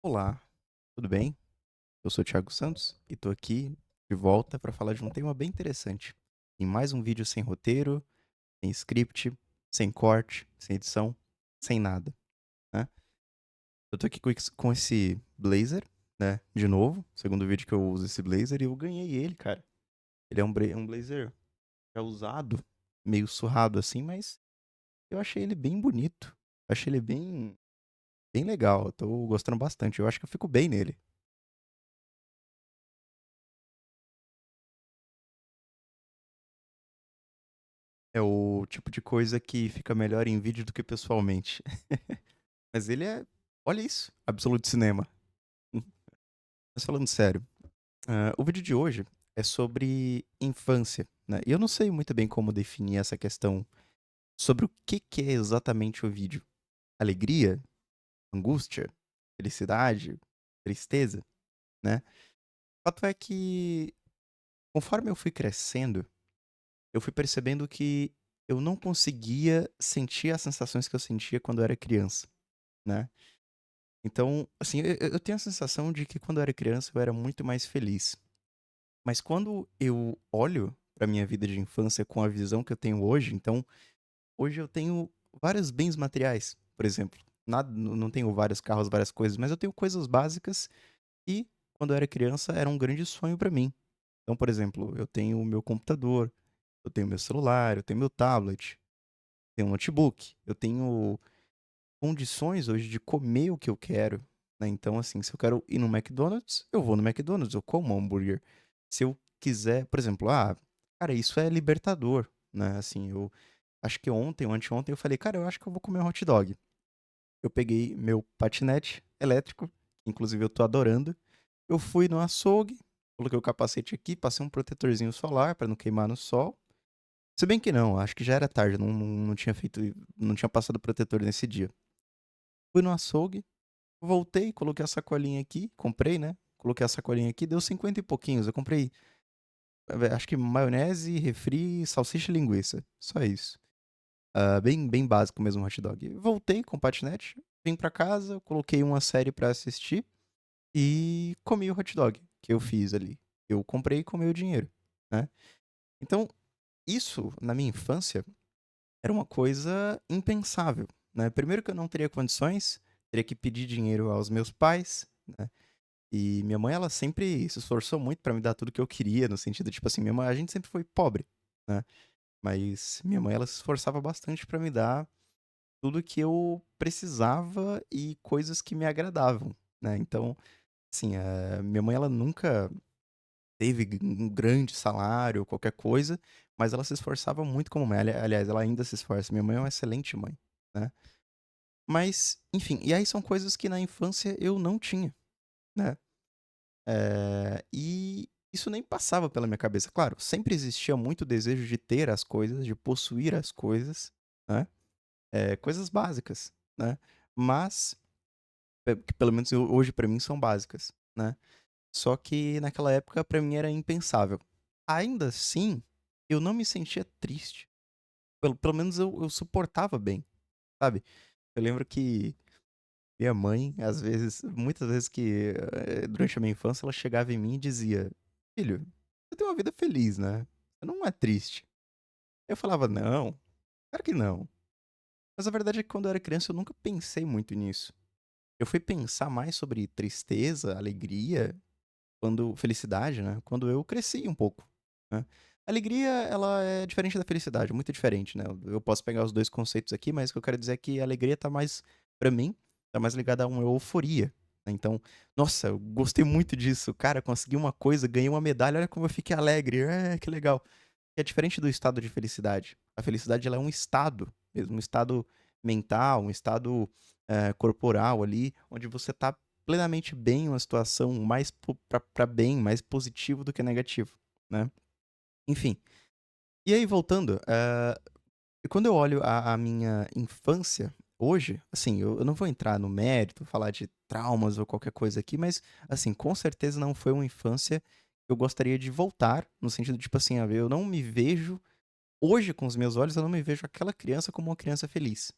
Olá, tudo bem? Eu sou o Thiago Santos e tô aqui de volta para falar de um tema bem interessante. Em mais um vídeo sem roteiro, sem script, sem corte, sem edição, sem nada, né? Eu tô aqui com esse blazer, né? De novo, segundo vídeo que eu uso esse blazer e eu ganhei ele, cara. Ele é um blazer já usado, meio surrado assim, mas eu achei ele bem bonito. Achei ele bem legal. Eu tô gostando bastante. Eu acho que eu fico bem nele. É o tipo de coisa que fica melhor em vídeo do que pessoalmente. Mas ele é, olha isso, absoluto cinema. Mas falando sério, o vídeo de hoje é sobre infância, né? E eu não sei muito bem como definir essa questão sobre o que é exatamente o vídeo. Alegria, angústia, felicidade, tristeza, né? O fato é que, conforme eu fui crescendo, eu fui percebendo que eu não conseguia sentir as sensações que eu sentia quando eu era criança, né? Então, assim, eu tenho a sensação de que quando eu era criança eu era muito mais feliz. Mas quando eu olho pra minha vida de infância com a visão que eu tenho hoje, então, hoje eu tenho vários bens materiais, por exemplo. Não tenho vários carros, várias coisas, mas eu tenho coisas básicas e, quando eu era criança, era um grande sonho pra mim. Então, por exemplo, eu tenho o meu computador, eu tenho meu celular, eu tenho meu tablet, tenho um notebook, eu tenho condições hoje de comer o que eu quero, né? Então, assim, se eu quero ir no McDonald's, eu vou no McDonald's, eu como um hambúrguer. Se eu quiser, por exemplo, cara, isso é libertador, né? Assim, eu acho que ontem ou anteontem eu falei, cara, eu acho que eu vou comer um hot dog. Eu peguei meu patinete elétrico, que inclusive eu tô adorando. Eu fui no açougue, coloquei o capacete aqui, passei um protetorzinho solar para não queimar no sol. Se bem que não, acho que já era tarde, não tinha feito, não tinha passado protetor nesse dia. Fui no açougue, voltei, coloquei a sacolinha aqui, comprei, né? Coloquei a sacolinha aqui, deu 50 e pouquinhos. Eu comprei, acho que maionese, refri, salsicha e linguiça. Só isso. Bem básico mesmo, hot dog. Voltei com o patinete, vim pra casa, coloquei uma série pra assistir e comi o hot dog que eu fiz ali. Eu comprei com o meu dinheiro, né? Então, isso, na minha infância, era uma coisa impensável, né? Primeiro que eu não teria condições, teria que pedir dinheiro aos meus pais, né? E minha mãe, ela sempre se esforçou muito pra me dar tudo que eu queria, no sentido, tipo assim, minha mãe, a gente sempre foi pobre, né? Mas minha mãe, ela se esforçava bastante pra me dar tudo que eu precisava e coisas que me agradavam, né? Então, assim, minha mãe, ela nunca teve um grande salário ou qualquer coisa, mas ela se esforçava muito como mãe. Aliás, ela ainda se esforça. Minha mãe é uma excelente mãe, né? Mas, enfim, e aí são coisas que na infância eu não tinha, né? E isso nem passava pela minha cabeça. Claro, sempre existia muito desejo de ter as coisas, de possuir as coisas, né? Coisas básicas, né? Mas, que pelo menos hoje pra mim são básicas, né? Só que naquela época pra mim era impensável. Ainda assim, eu não me sentia triste. Pelo menos eu suportava bem, sabe? Eu lembro que minha mãe, às vezes, muitas vezes que durante a minha infância, ela chegava em mim e dizia: Filho, você tem uma vida feliz, né? Você não é triste. Eu falava: Não, claro que não. Mas a verdade é que quando eu era criança eu nunca pensei muito nisso. Eu fui pensar mais sobre tristeza, alegria, felicidade, né? Quando eu cresci um pouco, né? A alegria, ela é diferente da felicidade, muito diferente, né? Eu posso pegar os dois conceitos aqui, mas o que eu quero dizer é que a alegria tá mais, pra mim, tá mais ligada a uma euforia, né? Então, nossa, eu gostei muito disso. Cara, consegui uma coisa, ganhei uma medalha, olha como eu fiquei alegre. Que legal. É diferente do estado de felicidade. A felicidade, ela é um estado, mesmo um estado mental, um estado corporal ali, onde você tá plenamente bem em uma situação mais pra bem, mais positivo do que negativo, né? Enfim. E aí, voltando, quando eu olho a minha infância hoje, assim, eu não vou entrar no mérito, falar de traumas ou qualquer coisa aqui, mas, assim, com certeza não foi uma infância que eu gostaria de voltar, no sentido, tipo assim, eu não me vejo, hoje com os meus olhos, eu não me vejo aquela criança como uma criança feliz,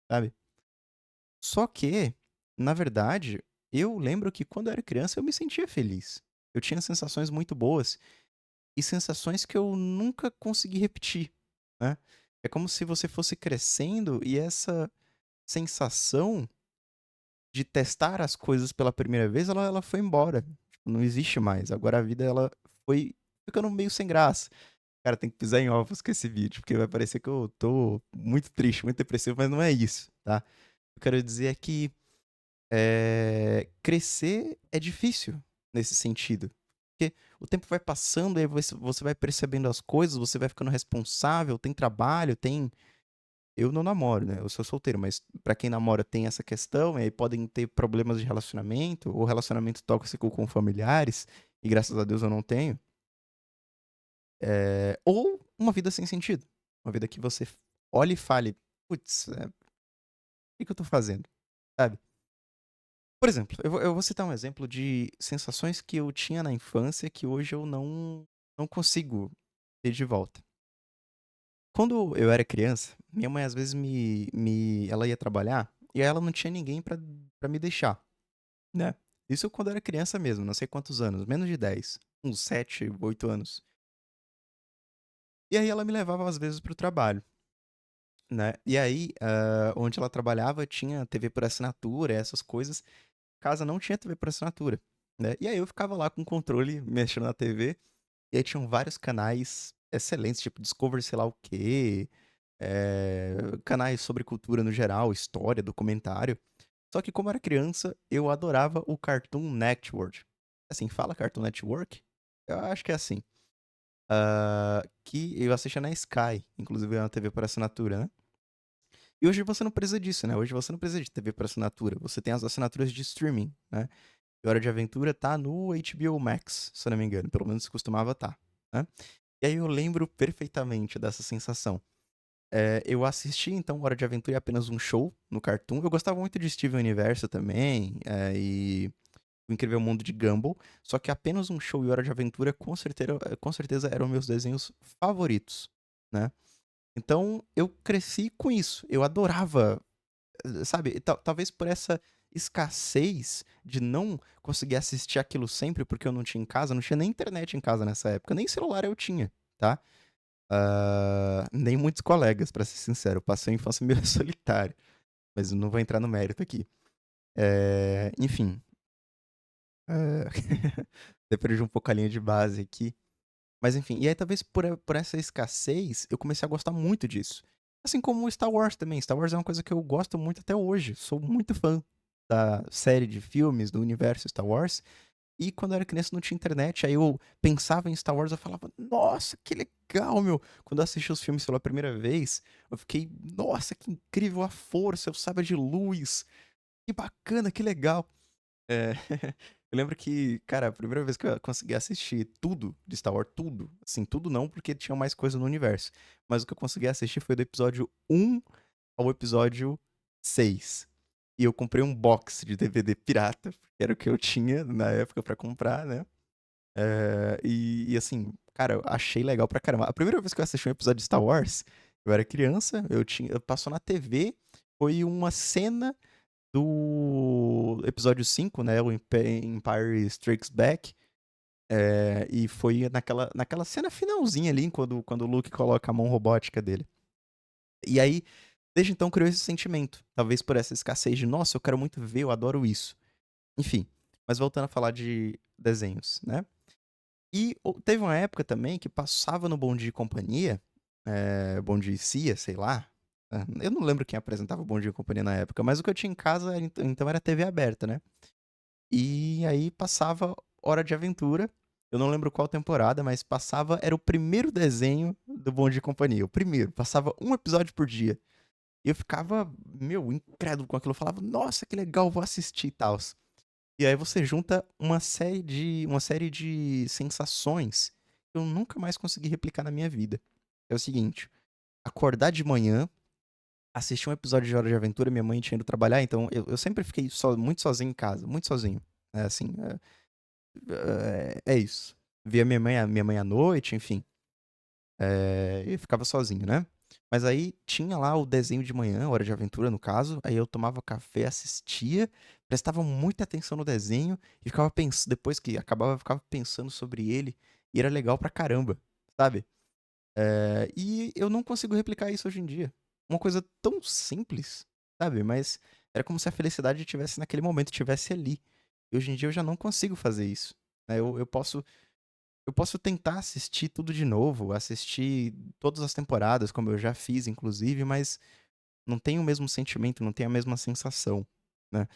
sabe? Só que, na verdade, eu lembro que quando eu era criança eu me sentia feliz. Eu tinha sensações muito boas e sensações que eu nunca consegui repetir, né. É como se você fosse crescendo e essa sensação de testar as coisas pela primeira vez, ela foi embora, tipo, não existe mais. Agora a vida ela foi ficando meio sem graça. Cara, tem que pisar em ovos com esse vídeo, porque vai parecer que eu tô muito triste, muito depressivo, mas não é isso, tá. Eu quero dizer é que, crescer é difícil nesse sentido, porque o tempo vai passando, aí você vai percebendo as coisas, você vai ficando responsável, tem trabalho, tem eu não namoro, né, eu sou solteiro, mas pra quem namora tem essa questão, e aí podem ter problemas de relacionamento, ou relacionamento tóxico com familiares, e graças a Deus eu não tenho. Ou uma vida sem sentido. Uma vida que você olhe e fale: "Putz, o que eu tô fazendo?", sabe. Por exemplo, eu vou citar um exemplo de sensações que eu tinha na infância que hoje eu não consigo ter de volta. Quando eu era criança, minha mãe às vezes ela ia trabalhar, e aí ela não tinha ninguém pra me deixar, né. Isso quando eu era criança mesmo, não sei quantos anos, menos de 10, uns 7, 8 anos. E aí ela me levava às vezes para o trabalho. Né. E aí, onde ela trabalhava tinha TV por assinatura, essas coisas. Casa não tinha TV por assinatura, né. E aí eu ficava lá com o controle, mexendo na TV, e aí tinham vários canais excelentes, tipo Discovery sei lá o quê, canais sobre cultura no geral, história, documentário. Só que como eu era criança, eu adorava o Cartoon Network. Assim, fala Cartoon Network? Eu acho que é assim. Que eu assistia na Sky, inclusive é uma TV por assinatura, né. E hoje você não precisa disso, né, hoje você não precisa de TV por assinatura, você tem as assinaturas de streaming, né. E Hora de Aventura tá no HBO Max, se eu não me engano, pelo menos costumava estar, né. E aí eu lembro perfeitamente dessa sensação. Eu assisti então Hora de Aventura e Apenas um Show no Cartoon, eu gostava muito de Steven Universo também, e O Incrível Mundo de Gumball, só que Apenas um Show e Hora de Aventura com certeza eram meus desenhos favoritos, né. Então eu cresci com isso, eu adorava, sabe, talvez por essa escassez de não conseguir assistir aquilo sempre, porque eu não tinha em casa, não tinha nem internet em casa nessa época, nem celular eu tinha, tá. Nem muitos colegas, pra ser sincero, eu passei a infância meio solitário, mas eu não vou entrar no mérito aqui. Enfim, eh, até perdi um pouco a linha de base aqui. Mas enfim, e aí talvez por essa escassez, eu comecei a gostar muito disso. Assim como Star Wars também, Star Wars é uma coisa que eu gosto muito até hoje, sou muito fã da série de filmes, do universo Star Wars, e quando eu era criança não tinha internet, aí eu pensava em Star Wars, eu falava: "Nossa, que legal, meu!". Quando eu assisti os filmes pela primeira vez, eu fiquei: "Nossa, que incrível a força, o sabre de luz, que bacana, que legal". É, eu lembro que, cara, a primeira vez que eu consegui assistir tudo de Star Wars, tudo, assim, tudo não, porque tinha mais coisa no universo, mas o que eu consegui assistir foi do episódio 1 ao episódio 6. E eu comprei um box de DVD pirata, porque era o que eu tinha na época pra comprar, né. Assim, cara, eu achei legal pra caramba. A primeira vez que eu assisti um episódio de Star Wars, eu era criança, passou na TV, foi uma cena do episódio 5, né, o Empire Strikes Back, e foi naquela cena finalzinha ali, quando o Luke coloca a mão robótica dele. E aí, desde então criou esse sentimento, talvez por essa escassez de: "Nossa, eu quero muito ver, eu adoro isso". Enfim, mas voltando a falar de desenhos, né. Teve uma época também que passava no Bom Dia e Companhia, Bom Dia e Cia, sei lá, eu não lembro quem apresentava o Bom Dia e Companhia na época, mas o que eu tinha em casa era então era TV aberta, né. E aí passava Hora de Aventura, eu não lembro qual temporada, mas passava era o primeiro desenho do Bom Dia e Companhia, o primeiro, passava um episódio por dia. E eu ficava, meu, incrédulo com aquilo, eu falava: "Nossa, que legal, vou assistir e tals". E aí você junta uma série de sensações que eu nunca mais consegui replicar na minha vida. É o seguinte, acordar de manhã, assistir um episódio de Hora de Aventura, minha mãe tinha ido trabalhar, então eu sempre fiquei muito sozinho em casa, muito sozinho. É assim, é isso. Via minha mãe à noite, enfim, e ficava sozinho, né. Mas aí tinha lá o desenho de manhã, Hora de Aventura no caso, aí eu tomava café, assistia, prestava muita atenção no desenho e ficava pensando depois que acabava, eu ficava pensando sobre ele, e era legal pra caramba, sabe. E eu não consigo replicar isso hoje em dia. Uma coisa tão simples, sabe, mas era como se a felicidade estivesse naquele momento, estivesse ali. E hoje em dia eu já não consigo fazer isso, né. Eu posso tentar assistir tudo de novo, assistir todas as temporadas, como eu já fiz inclusive, mas não tem o mesmo sentimento, não tem a mesma sensação, né.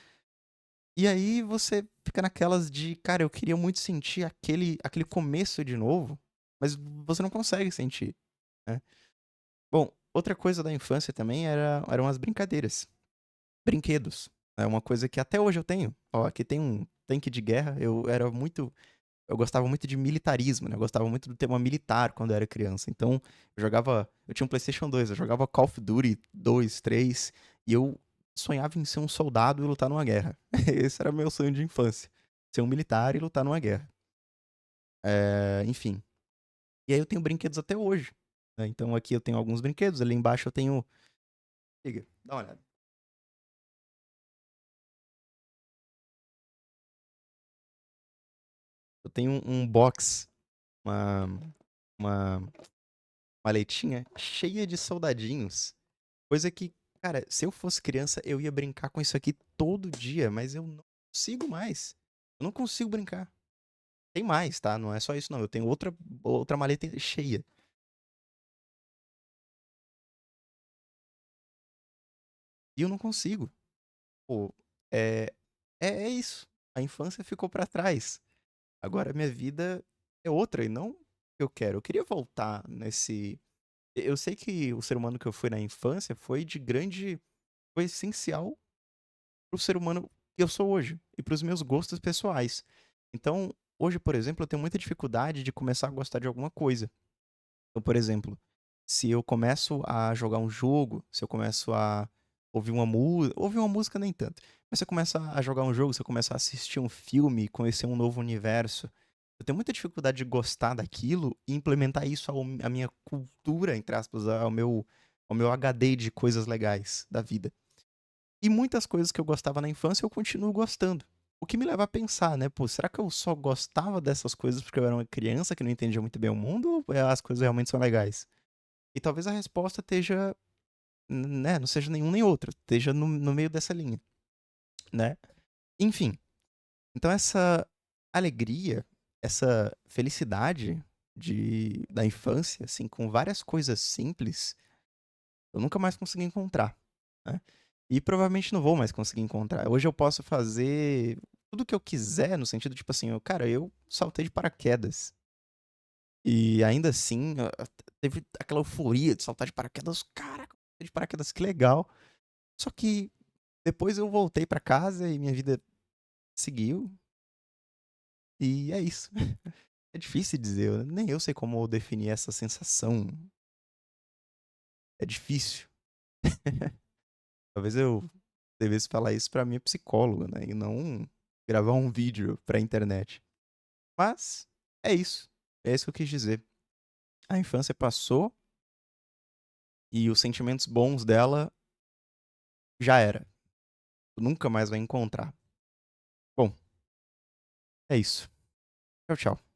E aí você fica naquelas de: "Cara, eu queria muito sentir aquele começo de novo", mas você não consegue sentir, né. Bom, outra coisa da infância também eram as brincadeiras, brinquedos. É uma coisa que até hoje eu tenho. Ó, aqui tem um tanque de guerra, eu gostava muito de militarismo, né, eu gostava muito do tema militar quando eu era criança, então eu tinha um PlayStation 2, eu jogava Call of Duty 2, 3, e eu sonhava em ser um soldado e lutar numa guerra. Esse era meu sonho de infância, ser um militar e lutar numa guerra. Enfim. E aí eu tenho brinquedos até hoje, né, então aqui eu tenho alguns brinquedos, ali embaixo eu tenho. Liga, dá uma olhada. Eu tenho um box, uma uma maletinha cheia de soldadinhos. Coisa que, cara, se eu fosse criança, eu ia brincar com isso aqui todo dia, mas eu não consigo mais. Eu não consigo brincar. Tem mais, tá? Não é só isso, não. Eu tenho outra maleta cheia. E eu não consigo. Pô, é, é isso. A infância ficou pra trás. Agora a minha vida é outra e não o que eu quero. Eu queria voltar nesse. Eu sei que o ser humano que eu fui na infância foi de grande. Foi essencial pro ser humano que eu sou hoje e para os meus gostos pessoais. Então, hoje, por exemplo, eu tenho muita dificuldade de começar a gostar de alguma coisa. Então, por exemplo, se eu começo a jogar um jogo, se eu começo a ouvir uma música nem tanto, mas se eu começo a jogar um jogo, se eu começo a assistir um filme, conhecer um novo universo, eu tenho muita dificuldade de gostar daquilo e implementar isso à minha cultura, entre aspas, ao meu HD de coisas legais da vida. E muitas coisas que eu gostava na infância eu continuo gostando. O que me leva a pensar, né, pô, será que eu só gostava dessas coisas porque eu era uma criança que não entendia muito bem o mundo ou as coisas realmente são legais? E talvez a resposta esteja, né, não seja nenhum nem outro, esteja no meio dessa linha, né. Enfim, então essa alegria, essa felicidade da infância, assim, com várias coisas simples, eu nunca mais consegui encontrar, né. E provavelmente não vou mais conseguir encontrar. Hoje eu posso fazer tudo o que eu quiser, no sentido, tipo assim, cara, eu saltei de paraquedas. E ainda assim, teve aquela euforia de saltar de paraquedas. Caraca, saltei de paraquedas, que legal. Só que depois eu voltei pra casa e minha vida seguiu. E é isso. É difícil dizer, nem eu sei como definir essa sensação. É difícil. Talvez eu devesse falar isso pra minha psicóloga, né? E não gravar um vídeo pra internet. Mas é isso. É isso que eu quis dizer. A infância passou e os sentimentos bons dela já era. Tu nunca mais vai encontrar. Bom, é isso. Tchau, tchau.